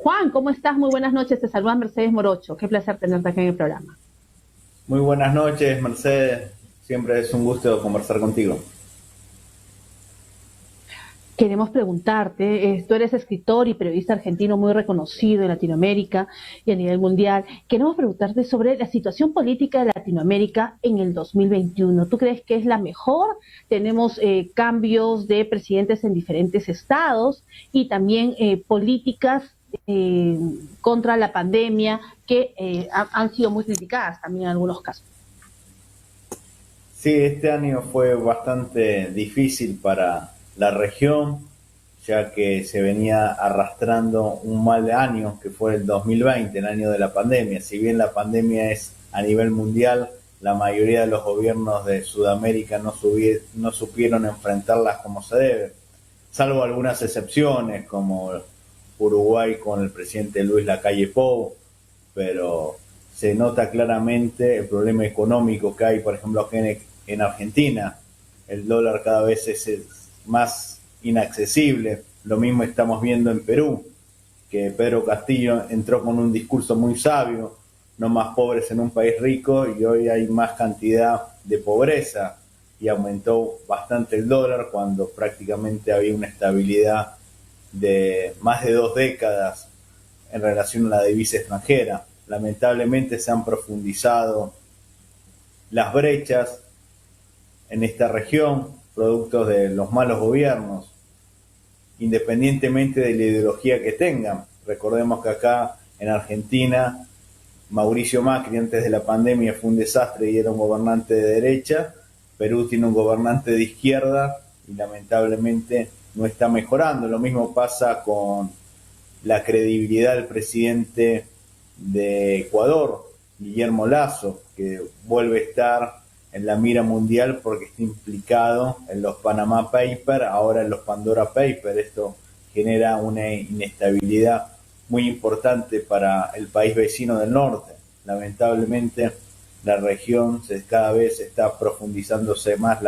Juan, ¿cómo estás? Muy buenas noches. Te saluda Mercedes Morocho. Qué placer tenerte aquí en el programa. Muy buenas noches, Mercedes. Siempre es un gusto conversar contigo. Queremos preguntarte, tú eres escritor y periodista argentino muy reconocido en Latinoamérica y a nivel mundial. Queremos preguntarte sobre la situación política de Latinoamérica en el 2021. ¿Tú crees que es la mejor? Tenemos cambios de presidentes en diferentes estados y también políticas eh, contra la pandemia que han sido muy criticadas también en algunos casos. Sí, este año fue bastante difícil para la región, ya que se venía arrastrando un mal año que fue el 2020, el año de la pandemia. Si bien la pandemia es a nivel mundial, la mayoría de los gobiernos de Sudamérica no supieron enfrentarlas como se debe, salvo algunas excepciones como Uruguay con el presidente Luis Lacalle Pou, pero se nota claramente el problema económico que hay, por ejemplo, aquí en Argentina. El dólar cada vez es más inaccesible. Lo mismo estamos viendo en Perú, que Pedro Castillo entró con un discurso muy sabio: no más pobres en un país rico, y hoy hay más cantidad de pobreza y aumentó bastante el dólar cuando prácticamente había una estabilidad de más de 2 décadas en relación a la divisa extranjera. Lamentablemente se han profundizado las brechas en esta región, productos de los malos gobiernos, independientemente de la ideología que tengan. Recordemos que acá en Argentina, Mauricio Macri antes de la pandemia fue un desastre y era un gobernante de derecha. Perú tiene un gobernante de izquierda y lamentablemente no está mejorando. Lo mismo pasa con la credibilidad del presidente de Ecuador, Guillermo Lasso, que vuelve a estar en la mira mundial porque está implicado en los Panama Papers, ahora en los Pandora Papers. Esto genera una inestabilidad muy importante para el país vecino del norte. Lamentablemente, la región cada vez está profundizándose más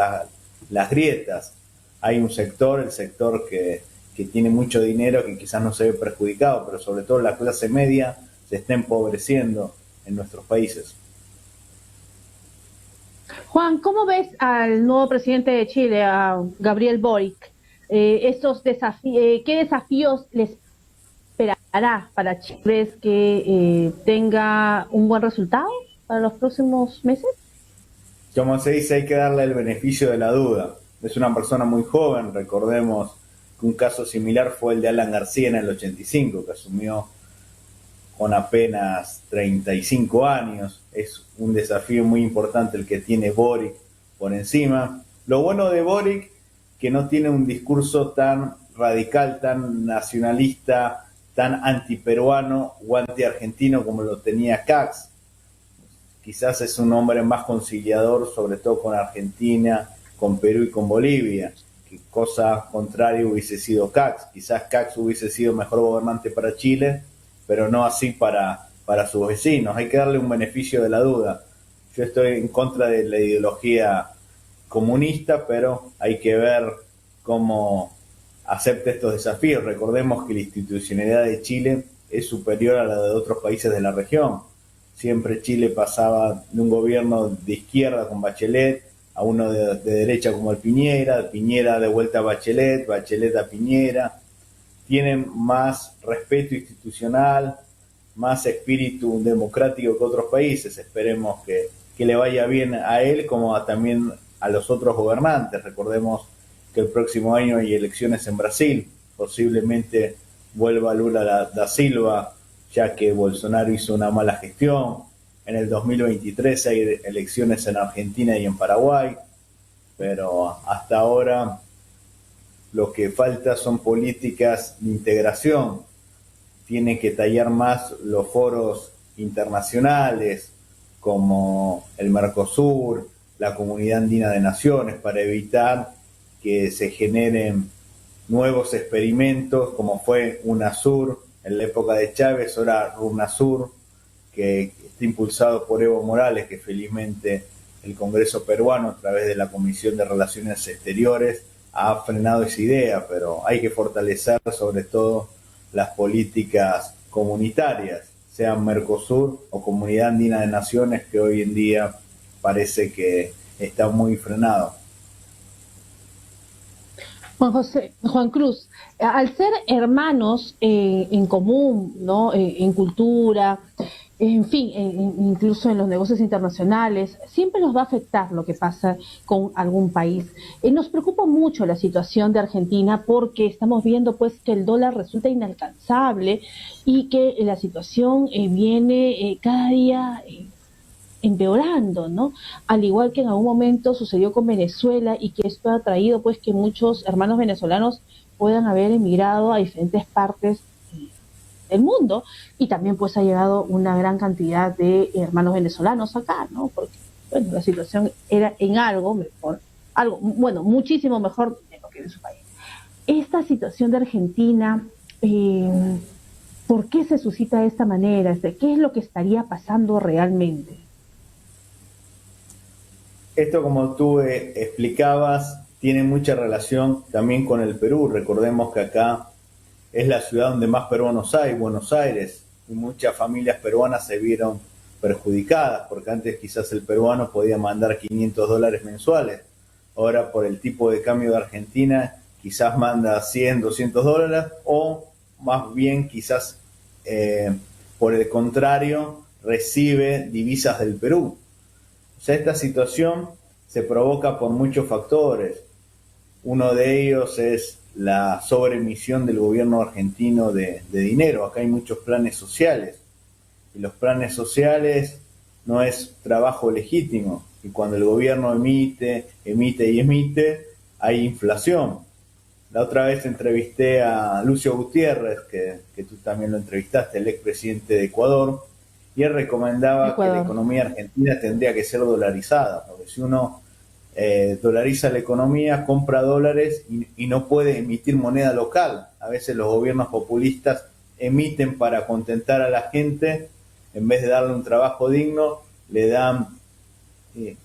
las grietas. Hay un sector, el sector que tiene mucho dinero, que quizás no se ve perjudicado, pero sobre todo la clase media se está empobreciendo en nuestros países. Juan, ¿cómo ves al nuevo presidente de Chile, a Gabriel Boric? ¿Qué desafíos les esperará para Chile? ¿Crees que tenga un buen resultado para los próximos meses? Como se dice, hay que darle el beneficio de la duda. Es una persona muy joven. Recordemos que un caso similar fue el de Alan García en el 85, que asumió con apenas 35 años. Es un desafío muy importante el que tiene Boric por encima. Lo bueno de Boric, que no tiene un discurso tan radical, tan nacionalista, tan antiperuano o antiargentino como lo tenía Katz. Quizás es un hombre más conciliador, sobre todo con Argentina, con Perú y con Bolivia, que cosa contraria hubiese sido Katz. Quizás Katz hubiese sido mejor gobernante para Chile, pero no así para sus vecinos. Hay que darle un beneficio de la duda. Yo estoy en contra de la ideología comunista, pero hay que ver cómo acepta estos desafíos. Recordemos que la institucionalidad de Chile es superior a la de otros países de la región. Siempre Chile pasaba de un gobierno de izquierda con Bachelet a uno de derecha como el Piñera, de Piñera de vuelta a Bachelet, Bachelet a Piñera. Tienen más respeto institucional, más espíritu democrático que otros países. Esperemos que le vaya bien a él como también a los otros gobernantes. Recordemos que el próximo año hay elecciones en Brasil. Posiblemente vuelva Lula da Silva, ya que Bolsonaro hizo una mala gestión. En el 2023 hay elecciones en Argentina y en Paraguay, pero hasta ahora lo que falta son políticas de integración. Tiene que tallar más los foros internacionales como el Mercosur, la Comunidad Andina de Naciones, para evitar que se generen nuevos experimentos como fue UNASUR en la época de Chávez, ahora UNASUR, que está impulsado por Evo Morales, que felizmente el Congreso peruano a través de la Comisión de Relaciones Exteriores ha frenado esa idea, pero hay que fortalecer sobre todo las políticas comunitarias, sean Mercosur o Comunidad Andina de Naciones, que hoy en día parece que está muy frenado. Juan Cruz, al ser hermanos en común, ¿no? En cultura, en fin, incluso en los negocios internacionales, siempre nos va a afectar lo que pasa con algún país. Nos preocupa mucho la situación de Argentina porque estamos viendo pues que el dólar resulta inalcanzable y que la situación viene cada día empeorando, ¿no? Al igual que en algún momento sucedió con Venezuela y que esto ha traído pues que muchos hermanos venezolanos puedan haber emigrado a diferentes partes del mundo, y también pues ha llegado una gran cantidad de hermanos venezolanos acá, ¿no? Porque bueno, la situación era en algo mejor, algo, bueno, muchísimo mejor de lo que en su país. Esta situación de Argentina, ¿por qué se suscita de esta manera? ¿Qué es lo que estaría pasando realmente? Esto, como tú explicabas, tiene mucha relación también con el Perú. Recordemos que acá es la ciudad donde más peruanos hay, Buenos Aires, y muchas familias peruanas se vieron perjudicadas, porque antes quizás el peruano podía mandar $500 mensuales. Ahora, por el tipo de cambio de Argentina, quizás manda 100, $200, o más bien quizás por el contrario recibe divisas del Perú. O sea, esta situación se provoca por muchos factores. Uno de ellos es la sobreemisión del gobierno argentino de dinero. Acá hay muchos planes sociales, y los planes sociales no es trabajo legítimo, y cuando el gobierno emite, hay inflación. La otra vez entrevisté a Lucio Gutiérrez, que tú también lo entrevistaste, el expresidente de Ecuador, y él recomendaba que la economía argentina tendría que ser dolarizada, porque si uno dolariza la economía, compra dólares y no puede emitir moneda local. A veces los gobiernos populistas emiten para contentar a la gente, en vez de darle un trabajo digno, le dan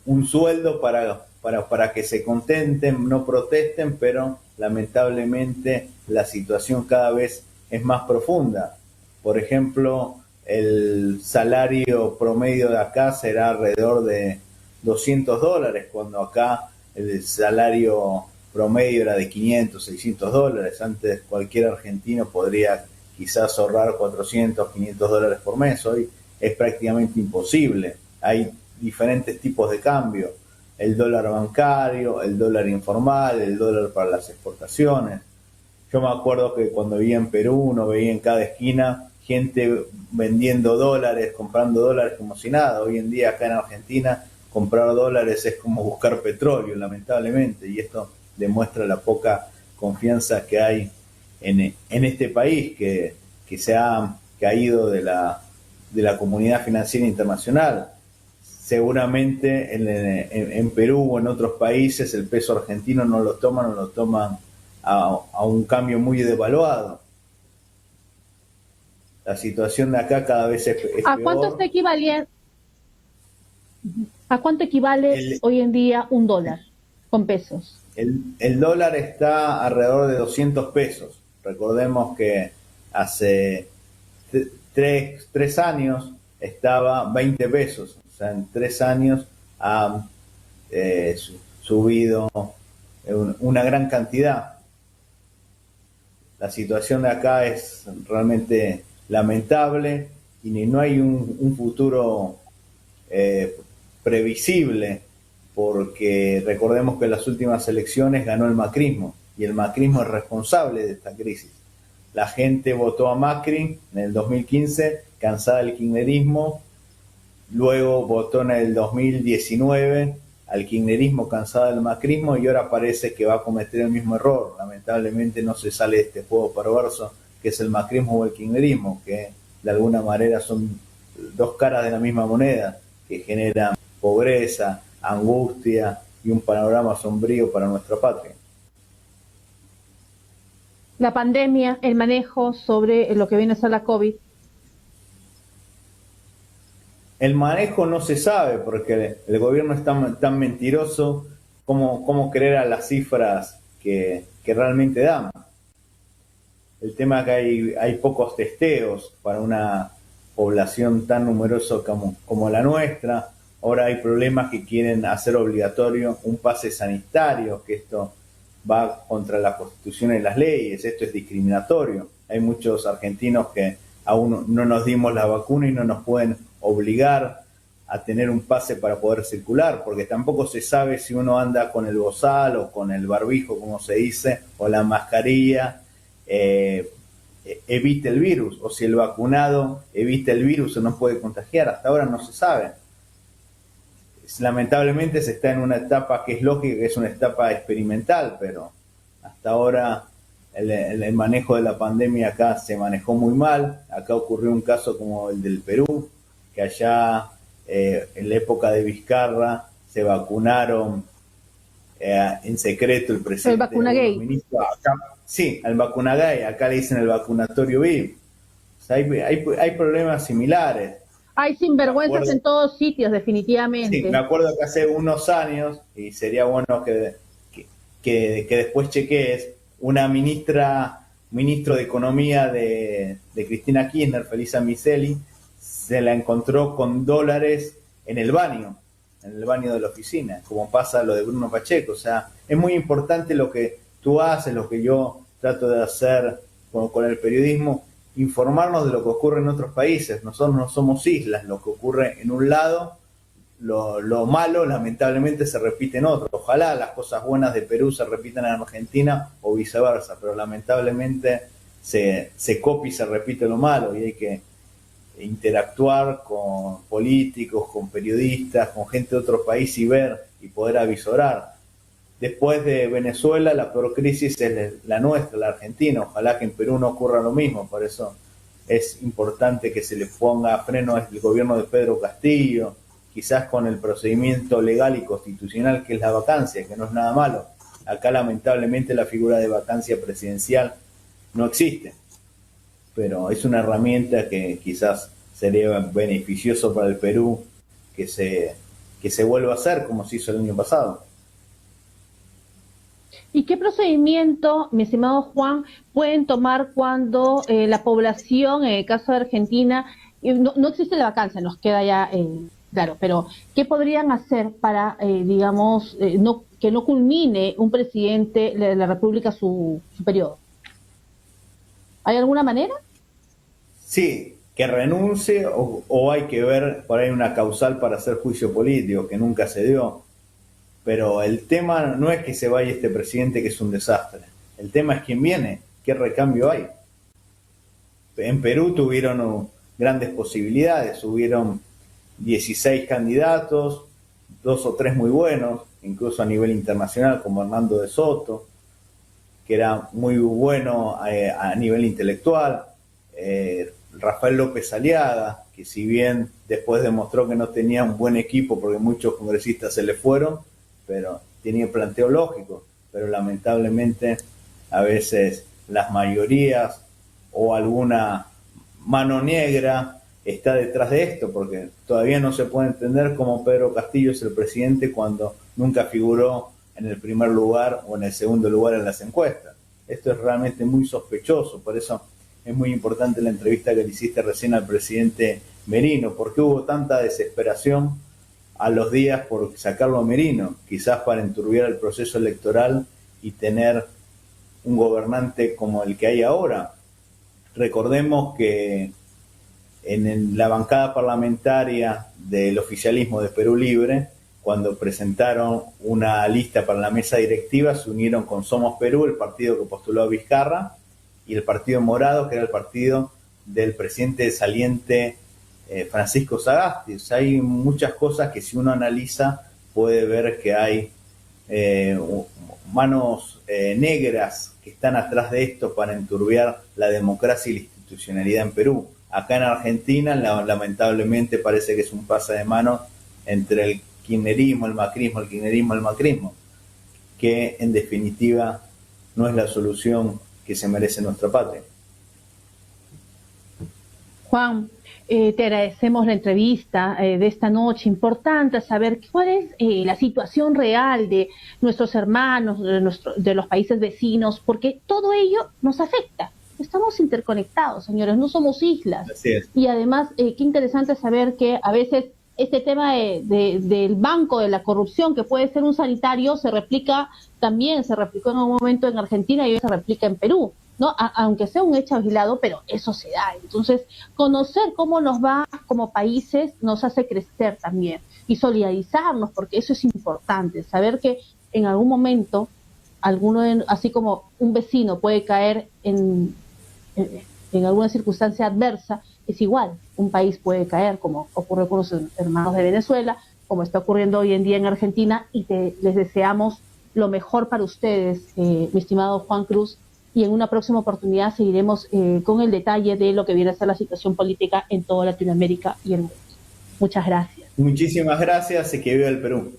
un sueldo para que se contenten, no protesten, pero lamentablemente la situación cada vez es más profunda. Por ejemplo, el salario promedio de acá será alrededor de $200, cuando acá el salario promedio era de $500, $600. Antes cualquier argentino podría quizás ahorrar $400, $500 por mes. Hoy es prácticamente imposible. Hay diferentes tipos de cambio: el dólar bancario, el dólar informal, el dólar para las exportaciones. Yo me acuerdo que cuando vivía en Perú, uno veía en cada esquina gente vendiendo dólares, comprando dólares como si nada. Hoy en día acá en Argentina comprar dólares es como buscar petróleo, lamentablemente, y esto demuestra la poca confianza que hay en este país, que se ha caído de la comunidad financiera internacional. Seguramente en Perú o en otros países el peso argentino no lo toman a un cambio muy devaluado. La situación de acá cada vez es ¿A peor. cuánto está equivaliendo? ¿A cuánto equivale hoy en día un dólar con pesos? El dólar está alrededor de 200 pesos. Recordemos que hace 3 años estaba 20 pesos. O sea, en 3 años ha subido una gran cantidad. La situación de acá es realmente lamentable y no hay un futuro previsible, porque recordemos que en las últimas elecciones ganó el macrismo, y el macrismo es responsable de esta crisis. La gente votó a Macri en el 2015, cansada del kirchnerismo, luego votó en el 2019 al kirchnerismo, cansada del macrismo, y ahora parece que va a cometer el mismo error. Lamentablemente no se sale de este juego perverso que es el macrismo o el kirchnerismo, que de alguna manera son dos caras de la misma moneda, que generan pobreza, angustia y un panorama sombrío para nuestra patria. La pandemia, el manejo sobre lo que viene a ser la COVID. El manejo no se sabe, porque el gobierno es tan mentiroso como creer a las cifras que realmente dan. El tema es que hay pocos testeos para una población tan numerosa como la nuestra. Ahora hay problemas que quieren hacer obligatorio un pase sanitario, que esto va contra la Constitución y las leyes, esto es discriminatorio. Hay muchos argentinos que aún no nos dimos la vacuna y no nos pueden obligar a tener un pase para poder circular, porque tampoco se sabe si uno anda con el bozal o con el barbijo, como se dice, o la mascarilla, evite el virus, o si el vacunado evita el virus o no puede contagiar. Hasta ahora no se sabe. Lamentablemente se está en una etapa que es lógica, que es una etapa experimental, pero hasta ahora el manejo de la pandemia acá se manejó muy mal. Acá ocurrió un caso como el del Perú, que allá en la época de Vizcarra se vacunaron en secreto el presidente. El vacuna gay. Acá, sí, el vacuna gay, acá le dicen el vacunatorio VIP. O sea, hay problemas similares. Hay sinvergüenzas en todos sitios, definitivamente. Sí, me acuerdo que hace unos años, y sería bueno que después chequees, una ministro de Economía de Cristina Kirchner, Felisa Micheli, se la encontró con dólares en el baño de la oficina, como pasa lo de Bruno Pacheco. O sea, es muy importante lo que tú haces, lo que yo trato de hacer con el periodismo, informarnos de lo que ocurre en otros países. Nosotros no somos islas, lo que ocurre en un lado, lo malo lamentablemente se repite en otro. Ojalá las cosas buenas de Perú se repitan en Argentina o viceversa, pero lamentablemente se copia y se repite lo malo, y hay que interactuar con políticos, con periodistas, con gente de otros países y ver y poder avisorar. Después de Venezuela, la peor crisis es la nuestra, la Argentina. Ojalá que en Perú no ocurra lo mismo. Por eso es importante que se le ponga freno al gobierno de Pedro Castillo, quizás con el procedimiento legal y constitucional que es la vacancia, que no es nada malo. Acá lamentablemente la figura de vacancia presidencial no existe, pero es una herramienta que quizás sería beneficioso para el Perú que se vuelva a hacer como se hizo el año pasado. ¿Y qué procedimiento, mi estimado Juan, pueden tomar cuando la población, en el caso de Argentina, no existe la vacancia, nos queda ya claro, pero ¿qué podrían hacer para, digamos, que no culmine un presidente de la República su periodo? ¿Hay alguna manera? Sí, que renuncie o hay que ver por ahí una causal para hacer juicio político, que nunca se dio. Pero el tema no es que se vaya este presidente, que es un desastre. El tema es quién viene, qué recambio hay. En Perú tuvieron grandes posibilidades, hubieron 16 candidatos, 2 o 3 muy buenos, incluso a nivel internacional, como Hernando de Soto, que era muy bueno a nivel intelectual, Rafael López Aliaga, que si bien después demostró que no tenía un buen equipo porque muchos congresistas se le fueron, pero tenía planteo lógico, pero lamentablemente a veces las mayorías o alguna mano negra está detrás de esto, porque todavía no se puede entender cómo Pedro Castillo es el presidente cuando nunca figuró en el primer lugar o en el segundo lugar en las encuestas. Esto es realmente muy sospechoso, por eso es muy importante la entrevista que le hiciste recién al presidente Merino, porque hubo tanta desesperación a los días por sacarlo a Merino, quizás para enturbiar el proceso electoral y tener un gobernante como el que hay ahora. Recordemos que en la bancada parlamentaria del oficialismo de Perú Libre, cuando presentaron una lista para la mesa directiva, se unieron con Somos Perú, el partido que postuló a Vizcarra, y el Partido Morado, que era el partido del presidente saliente Francisco Sagasti. O sea, hay muchas cosas que si uno analiza puede ver que hay manos negras que están atrás de esto para enturbiar la democracia y la institucionalidad en Perú. Acá en Argentina, lamentablemente, parece que es un pase de mano entre el kirchnerismo, el macrismo, el kirchnerismo, el macrismo, que en definitiva no es la solución que se merece nuestra patria. Juan, te agradecemos la entrevista de esta noche. Importante saber cuál es la situación real de nuestros hermanos, de los países vecinos, porque todo ello nos afecta. estamos interconectados, señores, no somos islas. Así es. Y además, qué interesante saber que a veces este tema del banco, de la corrupción, que puede ser un sanitario, se replicó en un momento en Argentina y hoy se replica en Perú, ¿no? Aunque sea un hecho aislado, pero eso se da. Entonces, conocer cómo nos va como países nos hace crecer también y solidarizarnos, porque eso es importante, saber que en algún momento, así como un vecino puede caer en alguna circunstancia adversa, es igual, un país puede caer, como ocurrió con los hermanos de Venezuela, como está ocurriendo hoy en día en Argentina, y les deseamos lo mejor para ustedes, mi estimado Juan Cruz, y en una próxima oportunidad seguiremos con el detalle de lo que viene a ser la situación política en toda Latinoamérica y el mundo. Muchas gracias. Muchísimas gracias y que viva el Perú.